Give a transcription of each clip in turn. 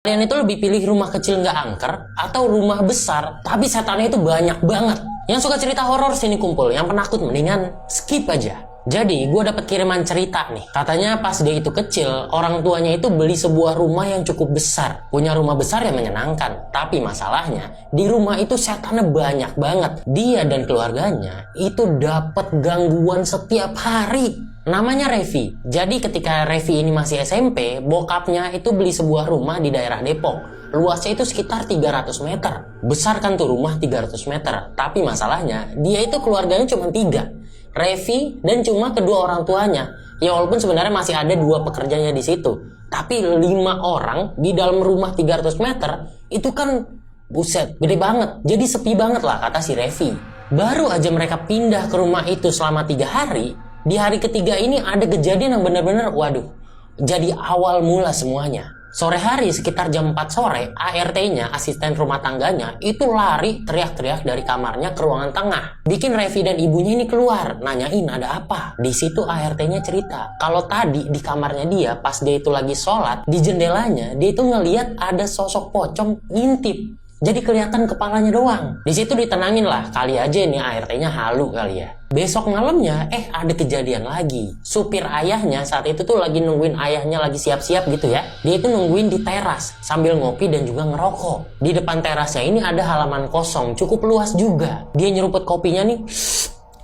Kalian itu lebih pilih rumah kecil nggak angker atau rumah besar tapi setannya itu banyak banget? Yang suka cerita horor sini kumpul, yang penakut mendingan skip aja. Jadi gue dapet kiriman cerita nih. Katanya pas dia itu kecil, orang tuanya itu beli sebuah rumah yang cukup besar. Punya rumah besar yang menyenangkan. Tapi masalahnya di rumah itu setannya banyak banget. Dia dan keluarganya itu dapet gangguan setiap hari. Namanya Revi. Jadi ketika Revi ini masih SMP, bokapnya itu beli sebuah rumah di daerah Depok. Luasnya itu sekitar 300 meter. Besar kan tuh rumah 300 meter. Tapi masalahnya, dia itu keluarganya cuma 3. Revi dan cuma kedua orang tuanya. Ya walaupun sebenarnya masih ada 2 pekerjanya di situ. Tapi 5 orang di dalam rumah 300 meter, itu kan buset, gede banget. Jadi sepi banget lah kata si Revi. Baru aja mereka pindah ke rumah itu selama 3 hari. Di hari ketiga ini ada kejadian yang benar-benar waduh, jadi awal mula semuanya. Sore hari sekitar jam 4 sore, ART-nya, asisten rumah tangganya, itu lari teriak-teriak dari kamarnya ke ruangan tengah. Bikin Revi dan ibunya ini keluar, nanyain ada apa. Di situ ART-nya cerita, kalau tadi di kamarnya dia, pas dia itu lagi sholat, di jendelanya, dia itu ngeliat ada sosok pocong ngintip. Jadi kelihatan kepalanya doang. Di situ ditenangin lah, kali aja nih ART-nya halu kali ya. Besok malamnya, ada kejadian lagi. Supir ayahnya saat itu tuh lagi nungguin ayahnya lagi siap-siap gitu ya. Dia itu nungguin di teras sambil ngopi dan juga ngerokok. Di depan terasnya ini ada halaman kosong, cukup luas juga. Dia nyeruput kopinya nih,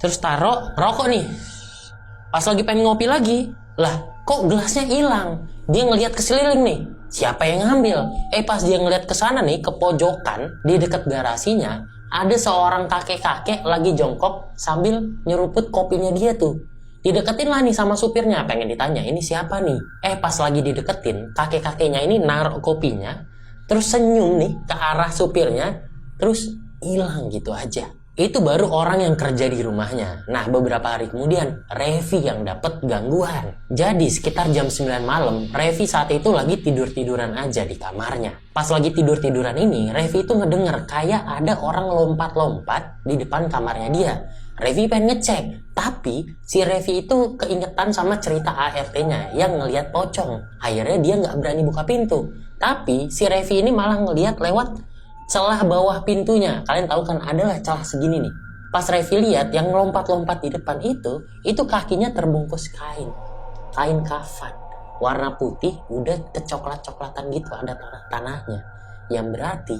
terus taruh rokok nih. Pas lagi pengen ngopi lagi, lah kok gelasnya hilang? Dia ngelihat ke sekeliling nih. Siapa yang ngambil? Pas dia ngeliat ke sana nih, ke pojokan di dekat garasinya, ada seorang kakek-kakek lagi jongkok sambil nyeruput kopinya dia tuh. Dideketin lah nih sama supirnya, pengen ditanya ini siapa nih? Pas lagi dideketin, kakek-kakeknya ini naruh kopinya, terus senyum nih ke arah supirnya, terus hilang gitu aja. Itu baru orang yang kerja di rumahnya. Nah, beberapa hari kemudian, Revi yang dapet gangguan. Jadi, sekitar jam 9 malam, Revi saat itu lagi tidur-tiduran aja di kamarnya. Pas lagi tidur-tiduran ini, Revi itu ngedenger kayak ada orang lompat-lompat di depan kamarnya dia. Revi pengen ngecek, tapi si Revi itu keingetan sama cerita ART-nya yang ngelihat pocong. Akhirnya dia nggak berani buka pintu. Tapi si Revi ini malah ngelihat lewat celah bawah pintunya. Kalian tahu kan adalah celah segini nih. Pas Revi lihat yang lompat-lompat di depan itu kakinya terbungkus kain kafan warna putih, udah kecoklat-coklatan gitu, ada tanah-tanahnya. Yang berarti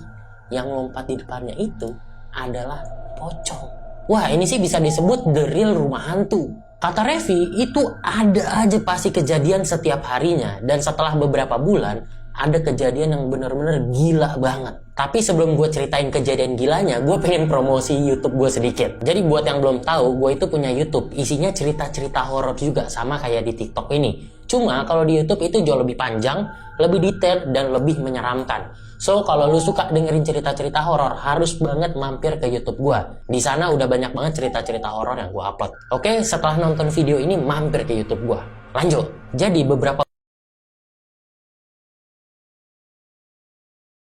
yang lompat di depannya itu adalah pocong. Wah, ini sih bisa disebut the real rumah hantu. Kata Revi, itu ada aja pasti kejadian setiap harinya. Dan setelah beberapa bulan, ada kejadian yang benar-benar gila banget. Tapi sebelum gue ceritain kejadian gilanya, gue pengen promosi YouTube gue sedikit. Jadi buat yang belum tahu, gue itu punya YouTube. Isinya cerita-cerita horor juga, sama kayak di TikTok ini. Cuma kalau di YouTube itu jauh lebih panjang, lebih detail, dan lebih menyeramkan. So, kalau lu suka dengerin cerita-cerita horor, harus banget mampir ke YouTube gue. Di sana udah banyak banget cerita-cerita horor yang gue upload. Oke, setelah nonton video ini, mampir ke YouTube gue. Lanjut. Jadi beberapa